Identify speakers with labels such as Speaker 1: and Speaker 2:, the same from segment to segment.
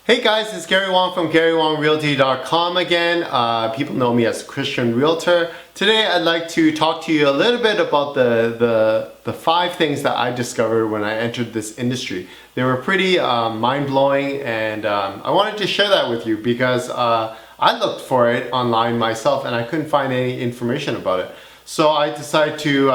Speaker 1: Hey guys, it's Gary Wong from GaryWongRealty.com again. People know me as Christian Realtor. Today I'd like to talk to you a little bit about the 5 things that I discovered when I entered this industry. They were pretty mind-blowing, and I wanted to share that with you because I looked for it online myself and I couldn't find any information about it. So I decided to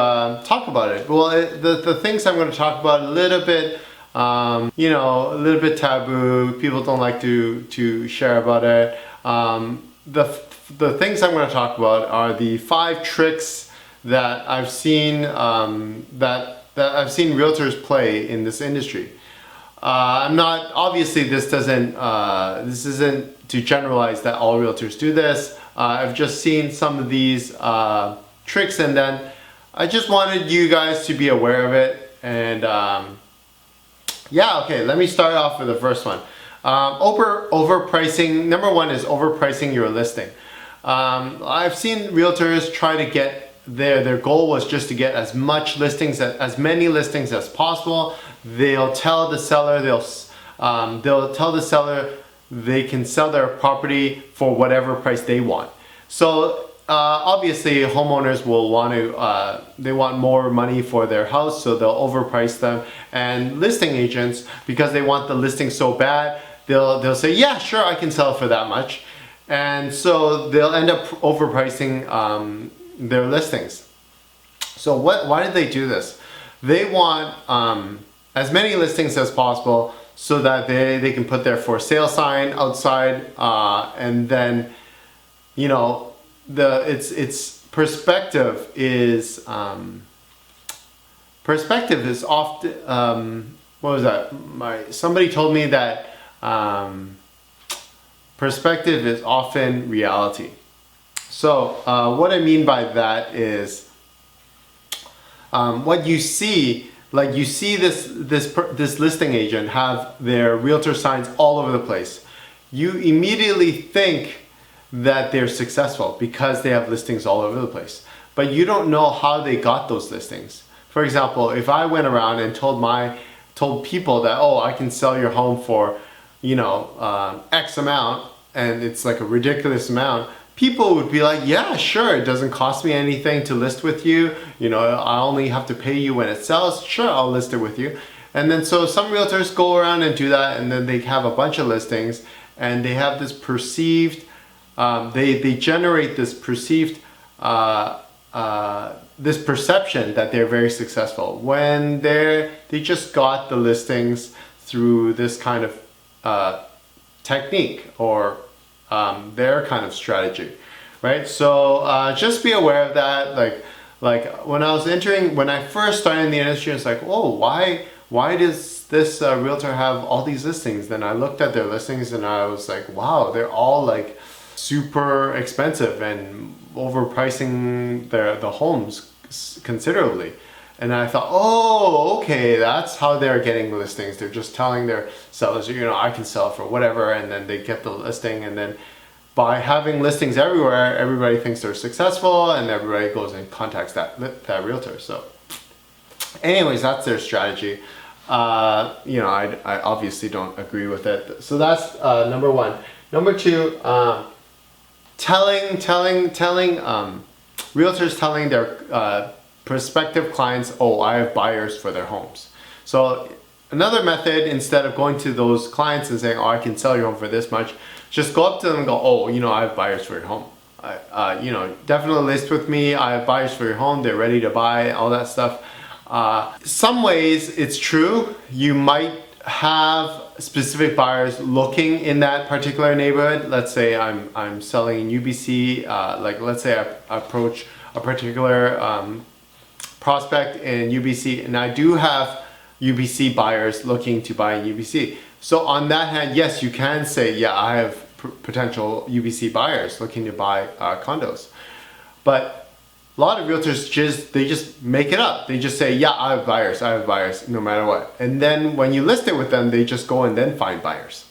Speaker 1: talk about it. Well, the things I'm going to talk about a little bit a little bit taboo. People don't like to share about it. The things I'm going to talk about are the 5 tricks that I've seen that I've seen realtors play in this industry. I'm not obviously this isn't to generalize that all realtors do this. I've just seen some of these tricks, and then I just wanted you guys to be aware of it. And yeah, okay, let me start off with the first one. Overpricing. Number 1 is overpricing your listing. I've seen realtors try to get their goal was just to get as many listings as possible. They'll tell the seller they can sell their property for whatever price they want. So obviously homeowners will want to they want more money for their house, so they'll overprice them. And listing agents, because they want the listing so bad, they'll say, yeah, sure, I can sell for that much. And so they'll end up overpricing their listings. So why did they do this? They want as many listings as possible so that they can put their for sale sign outside, and then its perspective is often what was that? Somebody told me that perspective is often reality. So what I mean by that is what you see, like you see this listing agent have their realtor signs all over the place. You immediately think that they're successful because they have listings all over the place, but you don't know how they got those listings. For example, if I went around and told people that, oh, I can sell your home for X amount, and it's like a ridiculous amount, people would be like, yeah, sure, it doesn't cost me anything to list with you, I only have to pay you when it sells, sure, I'll list it with you. And then so some realtors go around and do that, and then they have a bunch of listings, and they have this perceived they generate this perceived this perception that they're very successful when they just got the listings through this kind of technique or their kind of strategy, right? So just be aware of that. Like when I first started in the industry, it's like, oh, why does this realtor have all these listings? Then I looked at their listings and I was like, wow, they're all like super expensive and overpricing the homes considerably. And I thought, oh, okay, that's how they're getting the listings. They're just telling their sellers, I can sell for whatever, and then they get the listing, and then by having listings everywhere, everybody thinks they're successful, and everybody goes and contacts that realtor. So anyways, that's their strategy. I obviously don't agree with it. So that's number 1. Number 2, realtors telling their prospective clients, oh, I have buyers for their homes. So another method, instead of going to those clients and saying, oh, I can sell your home for this much, just go up to them and go, oh, I have buyers for your home. Definitely list with me. I have buyers for your home. They're ready to buy, all that stuff. Some ways it's true. You might have specific buyers looking in that particular neighborhood. Let's say I'm selling in UBC. Let's say I approach a particular prospect in UBC, and I do have UBC buyers looking to buy in UBC. So on that hand, yes, you can say, yeah, I have potential UBC buyers looking to buy condos. But a lot of realtors just make it up. They just say, yeah, I have buyers, no matter what. And then when you list it with them, they just go and then find buyers.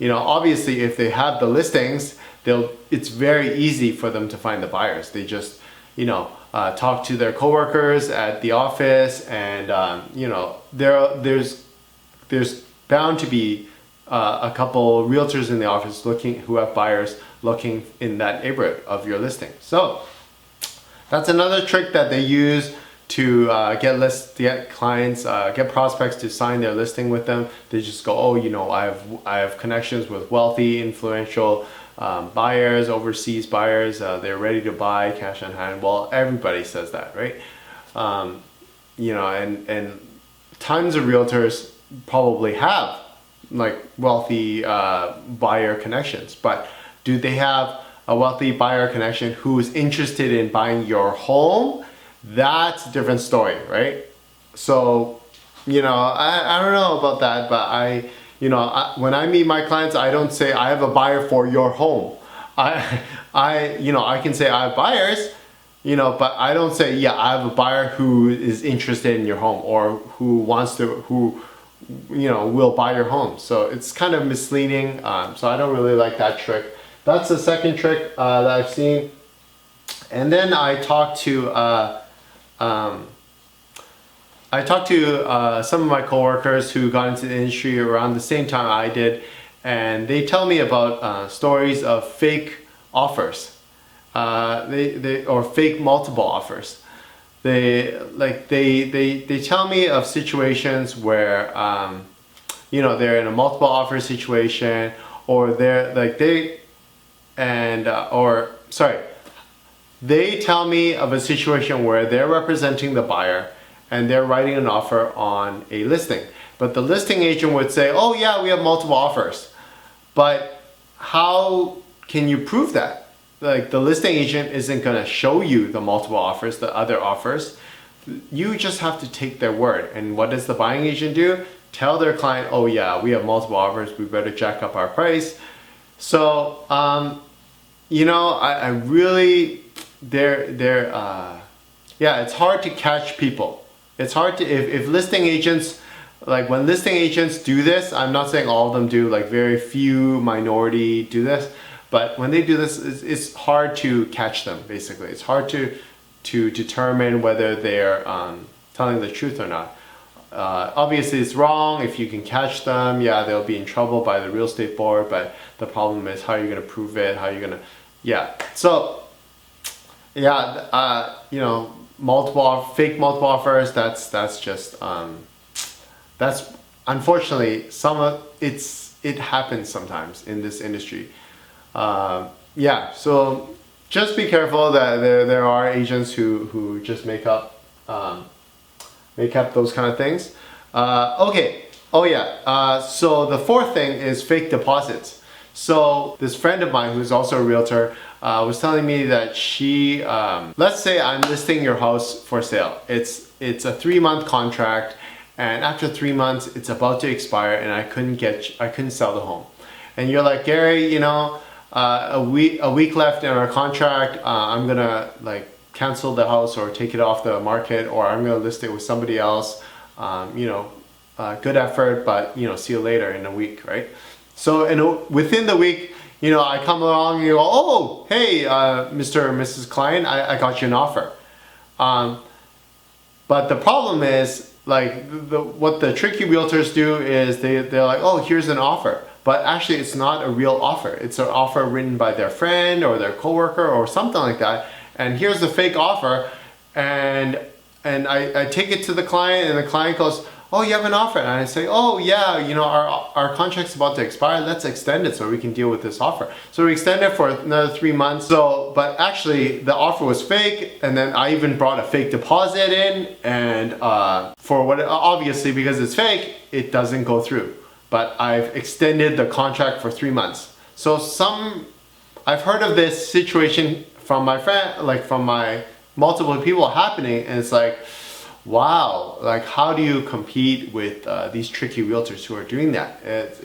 Speaker 1: Obviously, if they have the listings, it's very easy for them to find the buyers. They just, talk to their coworkers at the office, and there's bound to be a couple realtors in the office who have buyers looking in that neighborhood of your listing. So that's another trick that they use to get clients, get prospects to sign their listing with them. They just go, oh, I have connections with wealthy, influential buyers, overseas buyers. They're ready to buy, cash on hand. Well, everybody says that, right? And tons of realtors probably have like wealthy buyer connections, but do they have a wealthy buyer connection who's interested in buying your home? That's a different story, right? So, I don't know about that, but when I meet my clients, I don't say I have a buyer for your home. I can say I have buyers, but I don't say, yeah, I have a buyer who is interested in your home or who will buy your home. So it's kind of misleading. So I don't really like that trick. That's the second trick that I've seen. And then I talked to some of my coworkers who got into the industry around the same time I did, and they tell me about stories of fake offers, or fake multiple offers. They tell me of situations where they're in a multiple offer situation, or they tell me of a situation where they're representing the buyer and they're writing an offer on a listing. But the listing agent would say, oh yeah, we have multiple offers. But how can you prove that? Like, the listing agent isn't gonna show you the multiple offers, the other offers. You just have to take their word. And what does the buying agent do? Tell their client, oh yeah, we have multiple offers, we better jack up our price. So, I really, it's hard to catch people. It's hard to, if listing agents, like when listing agents do this, I'm not saying all of them do, like very few minority do this, but when they do this, it's hard to catch them, basically. It's hard to determine whether they're telling the truth or not. Obviously it's wrong. If you can catch them, yeah, they'll be in trouble by the real estate board, but the problem is, how are you going to prove it? How are you going to, so fake multiple offers, that's just that's unfortunately it happens sometimes in this industry. So just be careful that there are agents who just make up those kind of things. So the fourth thing is fake deposits. So this friend of mine, who's also a realtor, was telling me that she, let's say I'm listing your house for sale. It's a 3-month contract, and after 3 months, it's about to expire, and I couldn't sell the home. And you're like, Gary, a week left in our contract. I'm gonna cancel the house or take it off the market, or I'm gonna list it with somebody else. Good effort, but see you later in a week, right? So within the week, I come along and you go, oh, hey, Mr. or Mrs. Client, I got you an offer. But the problem is, what the tricky realtors do is they're like, oh, here's an offer. But actually, it's not a real offer. It's an offer written by their friend or their coworker or something like that. And here's the fake offer. And I take it to the client, and the client goes, oh, you have an offer. And I say, oh yeah, our contract's about to expire. Let's extend it so we can deal with this offer. So we extend it for another 3 months. But actually the offer was fake. And then I even brought a fake deposit in, and obviously because it's fake, it doesn't go through. But I've extended the contract for 3 months. So I've heard of this situation from my friend, from my multiple people happening, and it's like, wow, how do you compete with these tricky realtors who are doing that?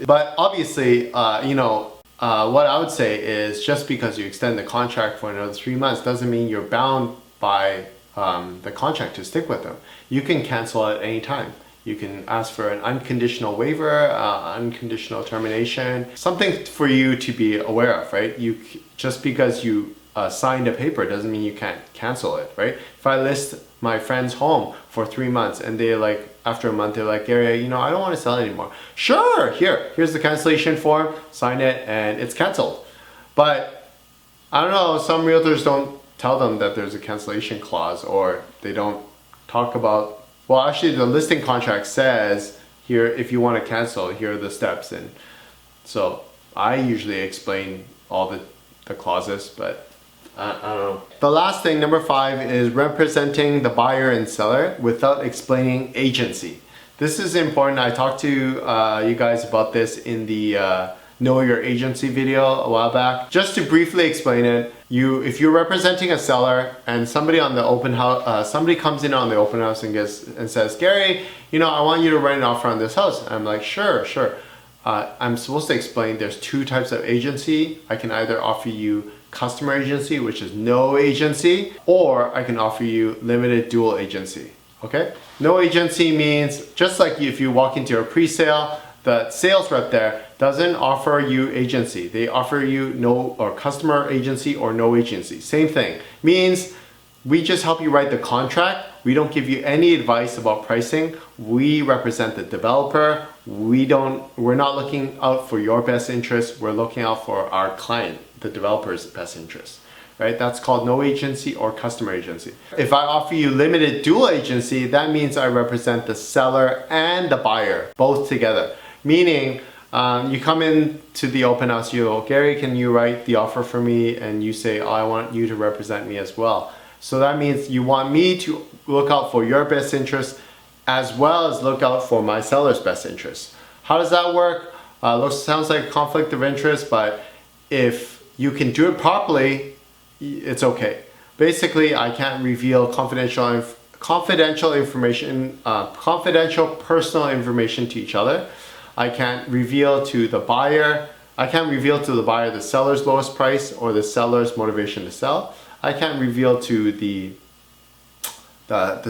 Speaker 1: But obviously, what I would say is, just because you extend the contract for another 3 months doesn't mean you're bound by the contract to stick with them. You can cancel at any time. You can ask for an unconditional waiver, unconditional termination, something for you to be aware of, right? Just because you signed a paper doesn't mean you can't cancel it, right? If I list my friend's home for 3 months, and they like, after a month, they're like, Gary, you know, I don't want to sell it anymore. Sure, here's the cancellation form, sign it, and it's canceled. But I don't know, some realtors don't tell them that there's a cancellation clause, or they don't talk about, well, actually the listing contract says here, if you want to cancel, here are the steps. And so I usually explain all the clauses, but I don't know. The last thing, number 5, is representing the buyer and seller without explaining agency. This is important. I talked to you guys about this in the Know Your Agency video a while back. Just to briefly explain it, if you're representing a seller and somebody on the open house, somebody comes in on the open house and says, Gary, you know, I want you to write an offer on this house. I'm like, sure. I'm supposed to explain there's 2 types of agency. I can either offer you customer agency, which is no agency, or I can offer you limited dual agency. Okay? No agency means just like if you walk into a pre-sale, the sales rep there doesn't offer you agency. They offer you no or customer agency or no agency. Same thing. Means we just help you write the contract. We don't give you any advice about pricing. We represent the developer. We're not looking out for your best interest. We're looking out for our client, the developer's best interest. Right? That's called no agency or customer agency. If I offer you limited dual agency, that means I represent the seller and the buyer both together. Meaning, you come in to the open house, you go, Gary, can you write the offer for me? And you say, oh, I want you to represent me as well. So that means you want me to look out for your best interest as well as look out for my seller's best interest. How does that work? Sounds like a conflict of interest, but if you can do it properly, it's okay. Basically, I can't reveal confidential information, confidential personal information to each other. I can't reveal to the buyer. I can't reveal to the buyer the seller's lowest price or the seller's motivation to sell. I can't reveal to the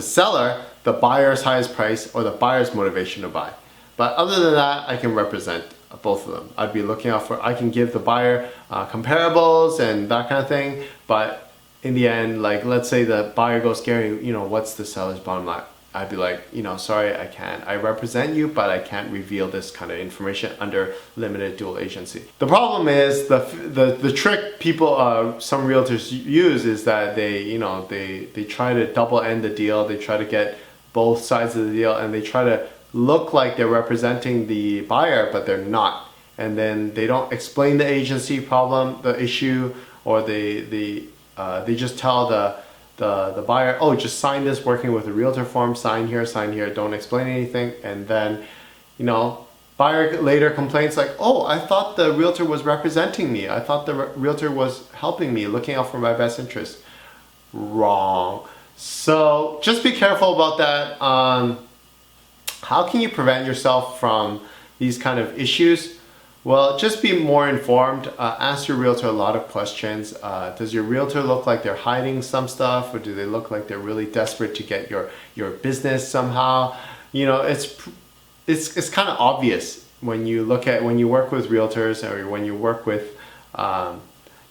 Speaker 1: seller the buyer's highest price or the buyer's motivation to buy. But other than that, I can represent both of them. I'd be looking out for, I can give the buyer comparables and that kind of thing, but in the end, like let's say the buyer goes, Gary, you know, what's the seller's bottom line? I'd be like, you know, sorry, I can't. I represent you, but I can't reveal this kind of information under limited dual agency. The problem is the trick people, some realtors use is that they try to double end the deal. They try to get both sides of the deal, and they try to look like they're representing the buyer, but they're not. And then they don't explain the agency problem, the issue, or they just tell the buyer, oh, just sign this working with a realtor form, sign here, don't explain anything. And then, you know, buyer later complains like, oh, I thought the realtor was representing me. I thought the realtor was helping me, looking out for my best interest. Wrong. So just be careful about that. How can you prevent yourself from these kind of issues? Well, just be more informed. Ask your realtor a lot of questions. Does your realtor look like they're hiding some stuff, or do they look like they're really desperate to get your business somehow? You know, it's kind of obvious when you work with realtors, or when you work with,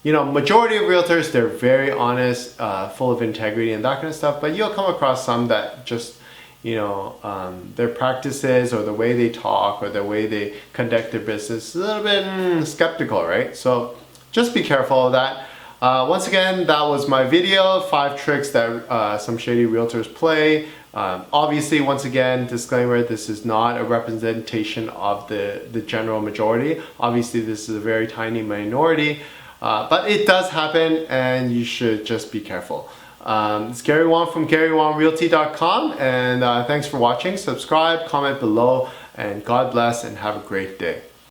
Speaker 1: you know, majority of realtors, they're very honest, full of integrity and that kind of stuff. But you'll come across some that just, you know, their practices or the way they talk or the way they conduct their business is a little bit skeptical, right? So just be careful of that. Once again, that was my video, 5 tricks that some shady realtors play. Obviously, once again, disclaimer, this is not a representation of the general majority. Obviously, this is a very tiny minority, but it does happen, and you should just be careful. It's Gary Wong from GaryWongRealty.com, and thanks for watching. Subscribe, comment below, and God bless, and have a great day.